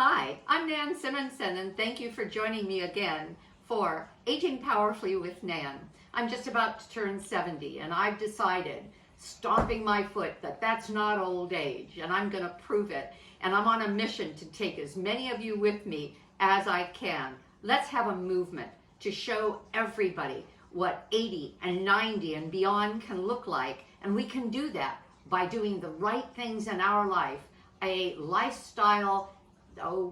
Hi, I'm Nan Simonson, and thank you for joining me again for Aging Powerfully with Nan. I'm just about to turn 70, and I've decided, stomping my foot, that that's not old age, and I'm going to prove it. And I'm on a mission to take as many of you with me as I can. Let's have a movement to show everybody what 80 and 90 and beyond can look like, and we can do that by doing the right things in our life, a lifestyle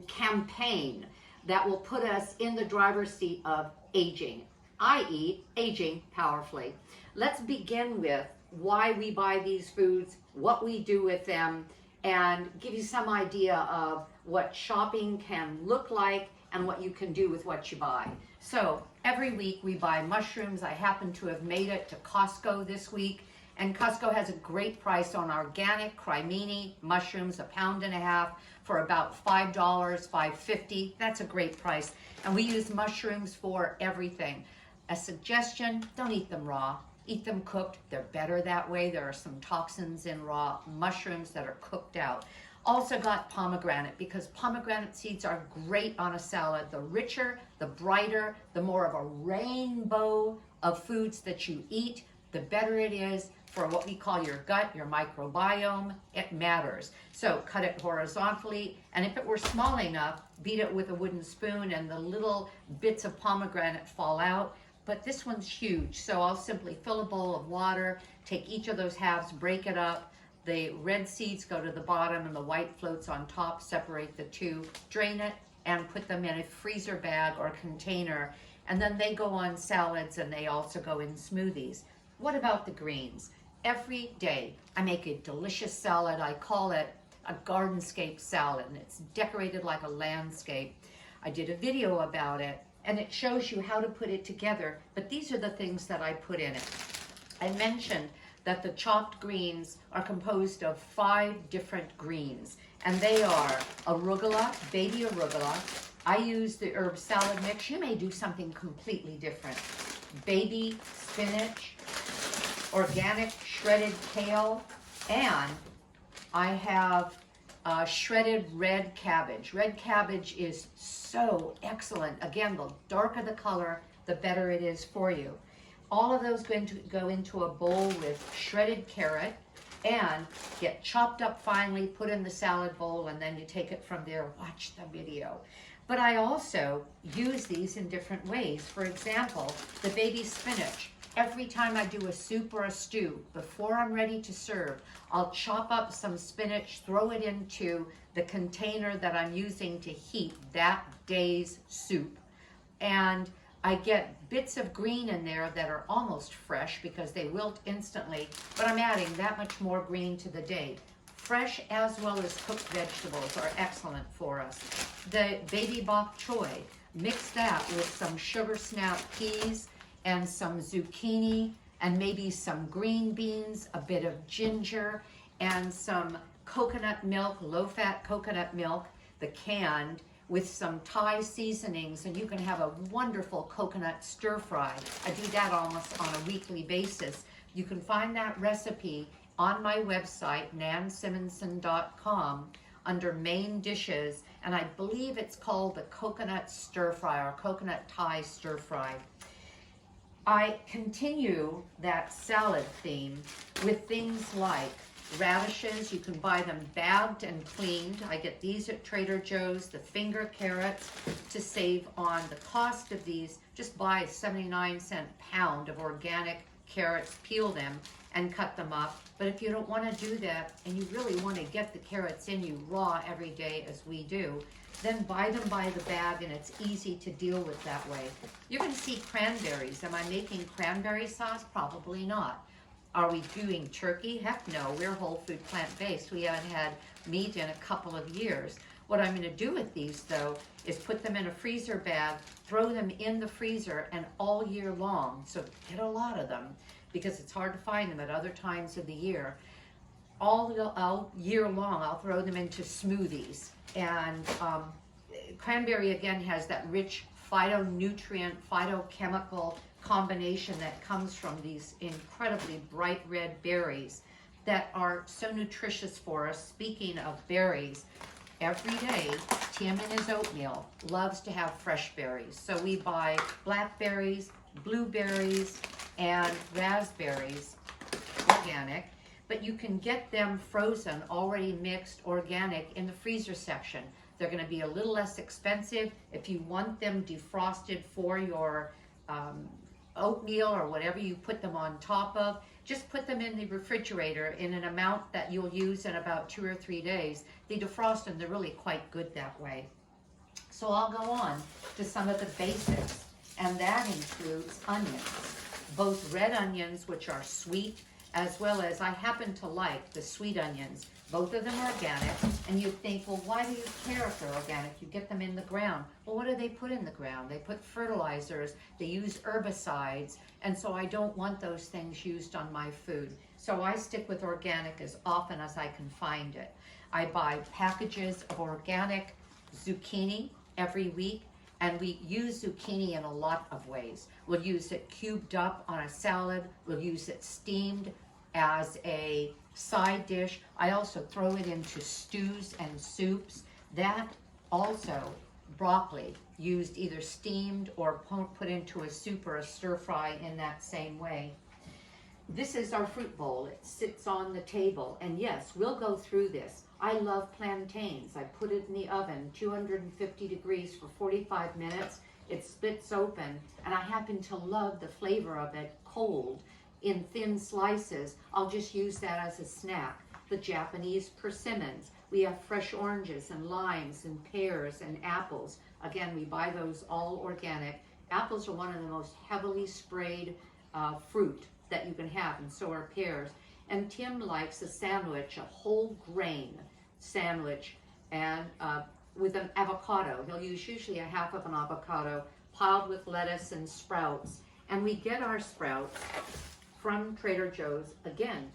campaign that will put us in the driver's seat of aging, i.e. aging powerfully. Let's begin with why we buy these foods, what we do with them, and give you some idea of what shopping can look like and what you can do with what you buy. So every week we buy mushrooms. I happen to have made it to Costco this week, and Costco has a great price on organic cremini mushrooms, £1.5 pounds for about $5, $5.50. That's a great price. And we use mushrooms for everything. A suggestion, don't eat them raw. Eat them cooked. They're better that way. There are some toxins in raw mushrooms that are cooked out. Also got pomegranate, because pomegranate seeds are great on a salad. The richer, the brighter, the more of a rainbow of foods that you eat, the better it is for what we call your gut, your microbiome. It matters. So cut it horizontally, and if it were small enough, beat it with a wooden spoon and the little bits of pomegranate fall out. But this one's huge, so I'll simply fill a bowl of water, take each of those halves, break it up. The red seeds go to the bottom and the white floats on top. Separate the two, drain it, and put them in a freezer bag or container. And then they go on salads, and they also go in smoothies. What about the greens? Every day I make a delicious salad. I call it a Gardenscape Salad, and it's decorated like a landscape. I did a video about it, and it shows you how to put it together, but these are the things that I put in it. I mentioned that the chopped greens are composed of 5 different greens, and they are arugula, baby arugula. I use the herb salad mix. You may do something completely different. Baby spinach, organic shredded kale, and I have shredded red cabbage. Red cabbage is so excellent. Again, the darker the color, the better it is for you. All of those going to go into a bowl with shredded carrot and get chopped up finely, put in the salad bowl, and then you take it from there. Watch the video. But I also use these in different ways. For example, the baby spinach. Every time I do a soup or a stew, before I'm ready to serve, I'll chop up some spinach, throw it into the container that I'm using to heat that day's soup. And I get bits of green in there that are almost fresh because they wilt instantly, but I'm adding that much more green to the day. Fresh as well as cooked vegetables are excellent for us. The baby bok choy, mix that with some sugar snap peas and some zucchini and maybe some green beans, a bit of ginger, and some coconut milk, low-fat coconut milk, the canned, with some Thai seasonings, and you can have a wonderful coconut stir fry. I do that almost on a weekly basis. You can find that recipe on my website, nansimonson.com, under main dishes, and I believe it's called the coconut stir fry or coconut Thai stir fry. I continue that salad theme with things like radishes. You can buy them bagged and cleaned. I get these at Trader Joe's. The finger carrots, to save on the cost of these, just buy a 79-cent pound of organic carrots, peel them, and cut them up. But if you don't want to do that, and you really want to get the carrots in you raw every day as we do, then buy them by the bag, and it's easy to deal with that way. You're going to see cranberries. Am I making cranberry sauce? Probably not. Are we doing turkey? Heck no, we're whole food plant-based. We haven't had meat in a couple of years. What I'm going to do with these, though, is put them in a freezer bag, throw them in the freezer, and all year long, so get a lot of them, because it's hard to find them at other times of the year. All year long, I'll throw them into smoothies. And cranberry, again, has that rich phytonutrient, phytochemical combination that comes from these incredibly bright red berries that are so nutritious for us. Speaking of berries, every day Tim in his oatmeal loves to have fresh berries. So we buy blackberries, blueberries, and raspberries, organic. But you can get them frozen, already mixed, organic in the freezer section. They're going to be a little less expensive. If you want them defrosted for your oatmeal or whatever you put them on top of, just put them in the refrigerator in an amount that you'll use in about 2 or 3 days. They defrost and they're really quite good that way. So I'll go on to some of the basics, and that includes onions, both red onions, which are sweet, as well as I happen to like the sweet onions. Both of them are organic, and you'd think, well, why do you care if they're organic? You get them in the ground. Well, what do they put in the ground? They put fertilizers, they use herbicides, and so I don't want those things used on my food. So I stick with organic as often as I can find it. I buy packages of organic zucchini every week, and we use zucchini in a lot of ways. We'll use it cubed up on a salad. We'll use it steamed as a side dish. I also throw it into stews and soups. That also, broccoli, used either steamed or put into a soup or a stir fry in that same way. This is our fruit bowl. It sits on the table, and yes, we'll go through this. I love plantains. I put it in the oven, 250 degrees for 45 minutes. It splits open, and I happen to love the flavor of it cold in thin slices. I'll just use that as a snack. The Japanese persimmons. We have fresh oranges and limes and pears and apples. Again, we buy those all organic. Apples are one of the most heavily sprayed fruit that you can have, and so are pears. And Tim likes a sandwich, a whole grain sandwich, and with an avocado. He'll use usually a half of an avocado piled with lettuce and sprouts. And we get our sprouts from Trader Joe's. Again,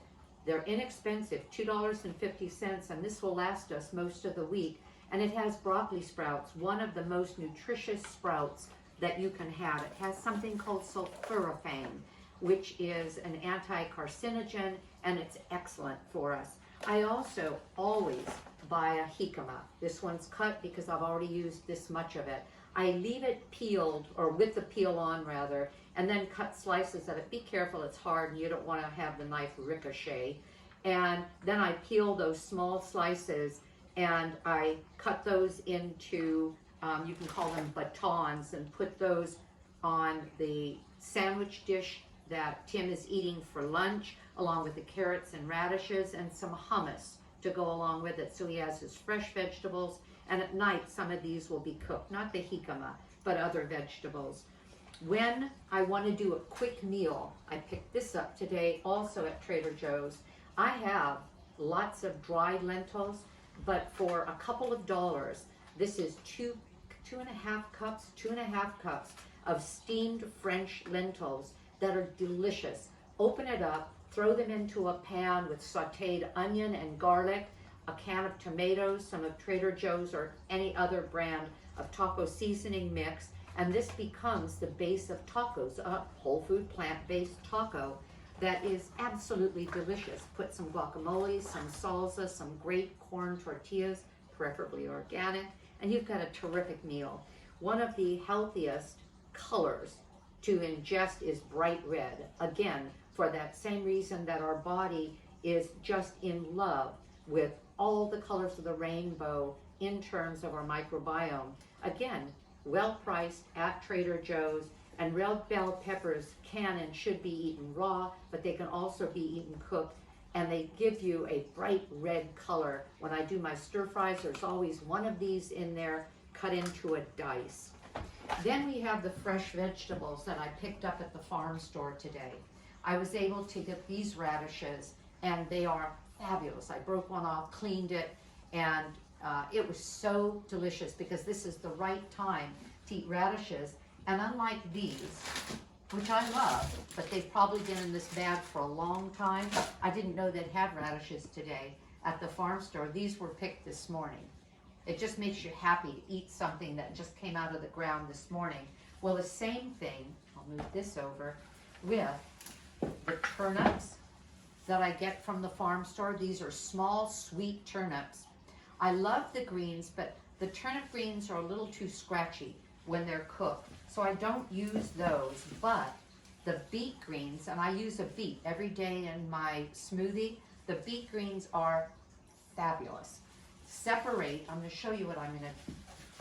they're inexpensive, $2.50, and this will last us most of the week. And it has broccoli sprouts, one of the most nutritious sprouts that you can have. It has something called sulforaphane, which is an anti-carcinogen, and it's excellent for us. I also always buy a jicama. This one's cut because I've already used this much of it. I leave it peeled, or with the peel on rather, and then cut slices of it. Be careful, it's hard and you don't want to have the knife ricochet. And then I peel those small slices and I cut those into, you can call them batons, and put those on the sandwich dish that Tim is eating for lunch, along with the carrots and radishes and some hummus to go along with it. So he has his fresh vegetables, and at night some of these will be cooked, not the jicama, but other vegetables. When I want to do a quick meal, I picked this up today also at Trader Joe's. I have lots of dried lentils, but for a couple of dollars, this is two and a half cups of steamed French lentils that are delicious. Open it up, throw them into a pan with sauteed onion and garlic, a can of tomatoes, some of Trader Joe's or any other brand of taco seasoning mix, and this becomes the base of tacos, a whole food plant-based taco that is absolutely delicious. Put some guacamole, some salsa, some great corn tortillas, preferably organic, and you've got a terrific meal. One of the healthiest colors to ingest is bright red. Again, for that same reason that our body is just in love with all the colors of the rainbow in terms of our microbiome. Again, well priced at Trader Joe's, and red bell peppers can and should be eaten raw, but they can also be eaten cooked, and they give you a bright red color. When I do my stir fries, there's always one of these in there cut into a dice. Then we have the fresh vegetables that I picked up at the farm store today. I was able to get these radishes, and they are fabulous. I broke one off, cleaned it, and it was so delicious because this is the right time to eat radishes. And unlike these, which I love, but they've probably been in this bag for a long time. I didn't know they'd have radishes today at the farm store. These were picked this morning. It just makes you happy to eat something that just came out of the ground this morning. Well, the same thing, I'll move this over, with the turnips that I get from the farm store. These are small, sweet turnips. I love the greens, but the turnip greens are a little too scratchy when they're cooked, so I don't use those. But the beet greens, and I use a beet every day in my smoothie, the beet greens are fabulous. Separate, I'm going to show you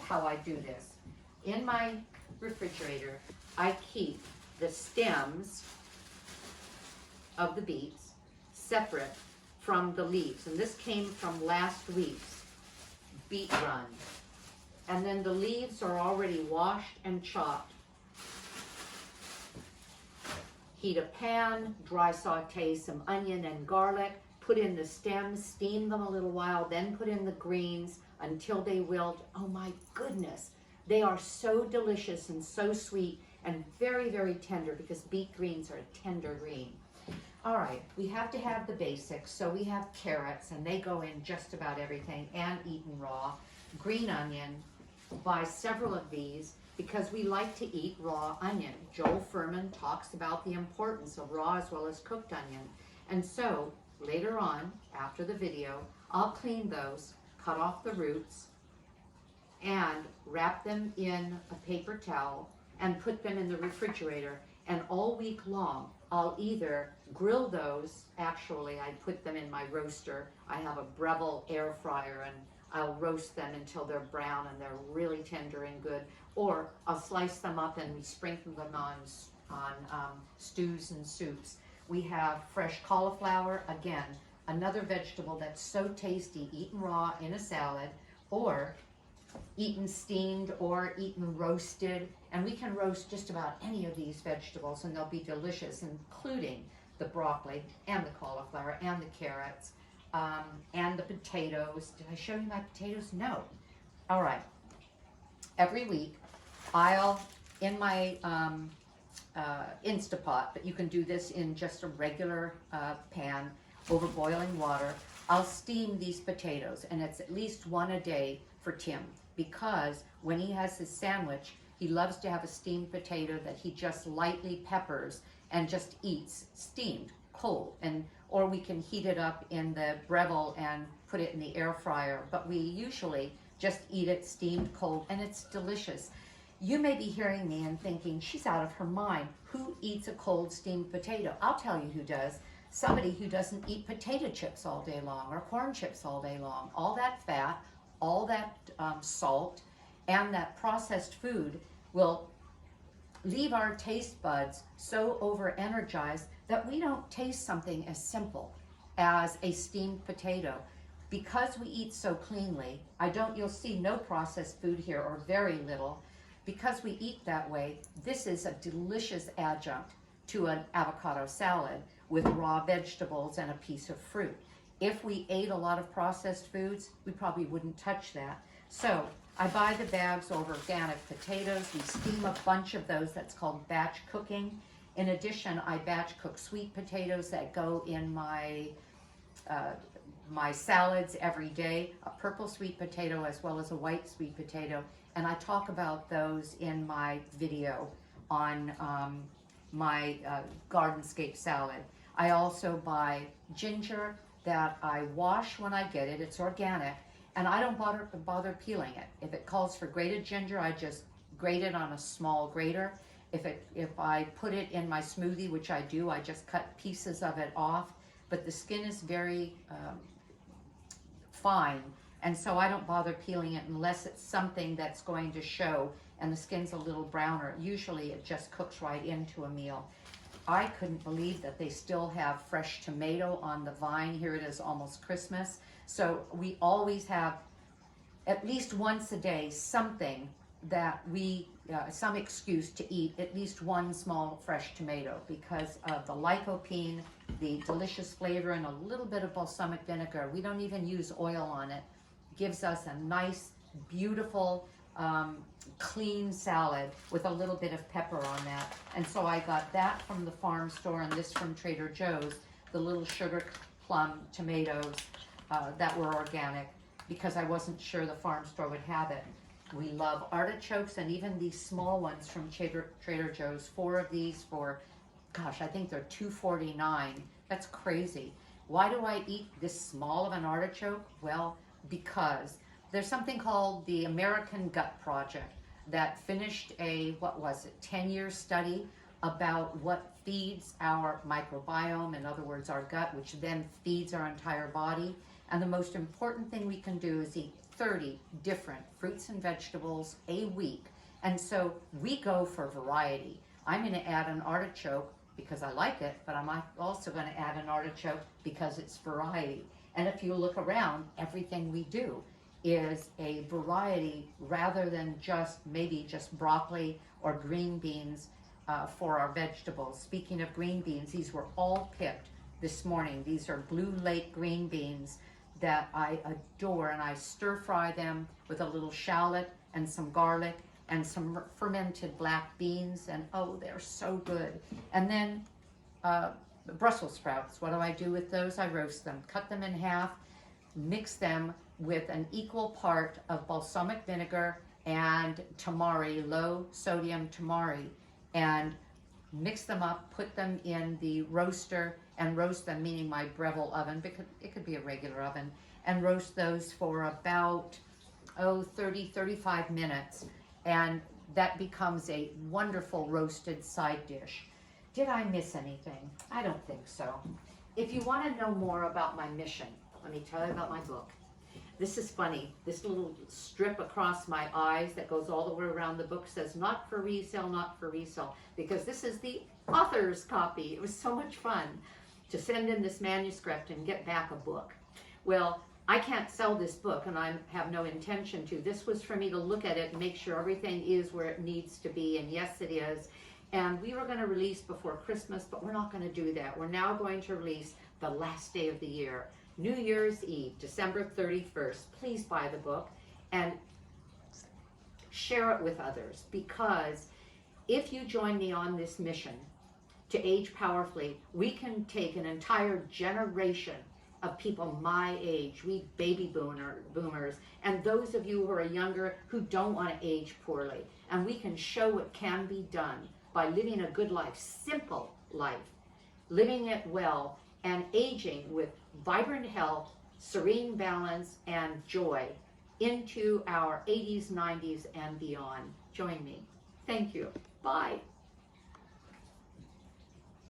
how I do this. In my refrigerator, I keep the stems of the beets separate from the leaves. And this came from last week's beet run. And then the leaves are already washed and chopped. Heat a pan, dry saute some onion and garlic, put in the stems, steam them a little while, then put in the greens until they wilt. Oh my goodness, they are so delicious and so sweet and very, very tender, because beet greens are a tender green. All right, we have to have the basics. So we have carrots, and they go in just about everything and eaten raw. Green onion, buy several of these because we like to eat raw onion. Joel Fuhrman talks about the importance of raw as well as cooked onion. And so later on, after the video, I'll clean those, cut off the roots, and wrap them in a paper towel and put them in the refrigerator. And all week long, I'll either grill those. Actually, I put them in my roaster. I have a Breville air fryer, and I'll roast them until they're brown and they're really tender and good. Or I'll slice them up and we sprinkle them on stews and soups. We have fresh cauliflower, again, another vegetable that's so tasty, eaten raw in a salad, or eaten steamed, or eaten roasted. And we can roast just about any of these vegetables and they'll be delicious, including the broccoli and the cauliflower and the carrots and the potatoes. Did I show you my potatoes? No. All right. Every week, I'll, in my Instapot, but you can do this in just a regular pan over boiling water, I'll steam these potatoes, and it's at least one a day for Tim, because when he has his sandwich, he loves to have a steamed potato that he just lightly peppers and just eats steamed, cold, or we can heat it up in the Breville and put it in the air fryer, but we usually just eat it steamed cold, and it's delicious. You may be hearing me and thinking, she's out of her mind. Who eats a cold steamed potato? I'll tell you who does. Somebody who doesn't eat potato chips all day long or corn chips all day long. All that fat, all that salt, and that processed food will leave our taste buds so over-energized that we don't taste something as simple as a steamed potato. Because we eat so cleanly, you'll see no processed food here, or very little. Because we eat that way, this is a delicious adjunct to an avocado salad with raw vegetables and a piece of fruit. If we ate a lot of processed foods, we probably wouldn't touch that. So I buy the bags of organic potatoes. We steam a bunch of those. That's called batch cooking. In addition, I batch cook sweet potatoes that go in my salads every day, a purple sweet potato as well as a white sweet potato. And I talk about those in my video on my Gardenscape Salad. I also buy ginger that I wash when I get it. It's organic, and I don't bother peeling it. If it calls for grated ginger, I just grate it on a small grater. If I put it in my smoothie, which I do, I just cut pieces of it off. But the skin is very fine, and so I don't bother peeling it unless it's something that's going to show and the skin's a little browner. Usually it just cooks right into a meal. I couldn't believe that they still have fresh tomato on the vine. Here it is, almost Christmas. So we always have, at least once a day, something that some excuse to eat at least one small fresh tomato, because of the lycopene, the delicious flavor, and a little bit of balsamic vinegar. We don't even use oil on it. It gives us a nice, beautiful, clean salad with a little bit of pepper on that. And so I got that from the farm store, and this from Trader Joe's, the little sugar plum tomatoes that were organic, because I wasn't sure the farm store would have it. We love artichokes, and even these small ones from Trader Joe's. 4 of these for, gosh, I think they're $2.49. That's crazy. Why do I eat this small of an artichoke? Well, because There's something called the American Gut Project that finished a, 10-year study about what feeds our microbiome, in other words, our gut, which then feeds our entire body. And the most important thing we can do is eat 30 different fruits and vegetables a week. And so we go for variety. I'm going to add an artichoke because I like it, but I'm also going to add an artichoke because it's variety. And if you look around, everything we do is a variety rather than maybe just broccoli or green beans for our vegetables. Speaking of green beans, these were all picked this morning. These are Blue Lake green beans that I adore, and I stir fry them with a little shallot and some garlic and some fermented black beans, and oh, they're so good. And then Brussels sprouts, what do I do with those? I roast them, cut them in half, mix them with an equal part of balsamic vinegar and tamari, low sodium tamari, and mix them up, put them in the roaster and roast them, meaning my Breville oven, because it could be a regular oven, and roast those for about 30-35 minutes, and that becomes a wonderful roasted side dish. Did I miss anything? I don't think so. If you want to know more about my mission, let me tell you about my book. This is funny. This little strip across my eyes that goes all the way around the book says not for resale, not for resale, because this is the author's copy. It was so much fun to send in this manuscript and get back a book. Well, I can't sell this book, and I have no intention to. This was for me to look at it and make sure everything is where it needs to be, and yes, it is. And we were going to release before Christmas, but we're not going to do that. We're now going to release the last day of the year, New Year's Eve, December 31st. Please buy the book and share it with others, because if you join me on this mission to age powerfully, we can take an entire generation of people my age, we baby boomers, and those of you who are younger who don't want to age poorly, and we can show what can be done by living a good life, simple life, living it well, and aging with vibrant health, serene balance, and joy into our 80s, 90s, and beyond. Join me. Thank you. Bye.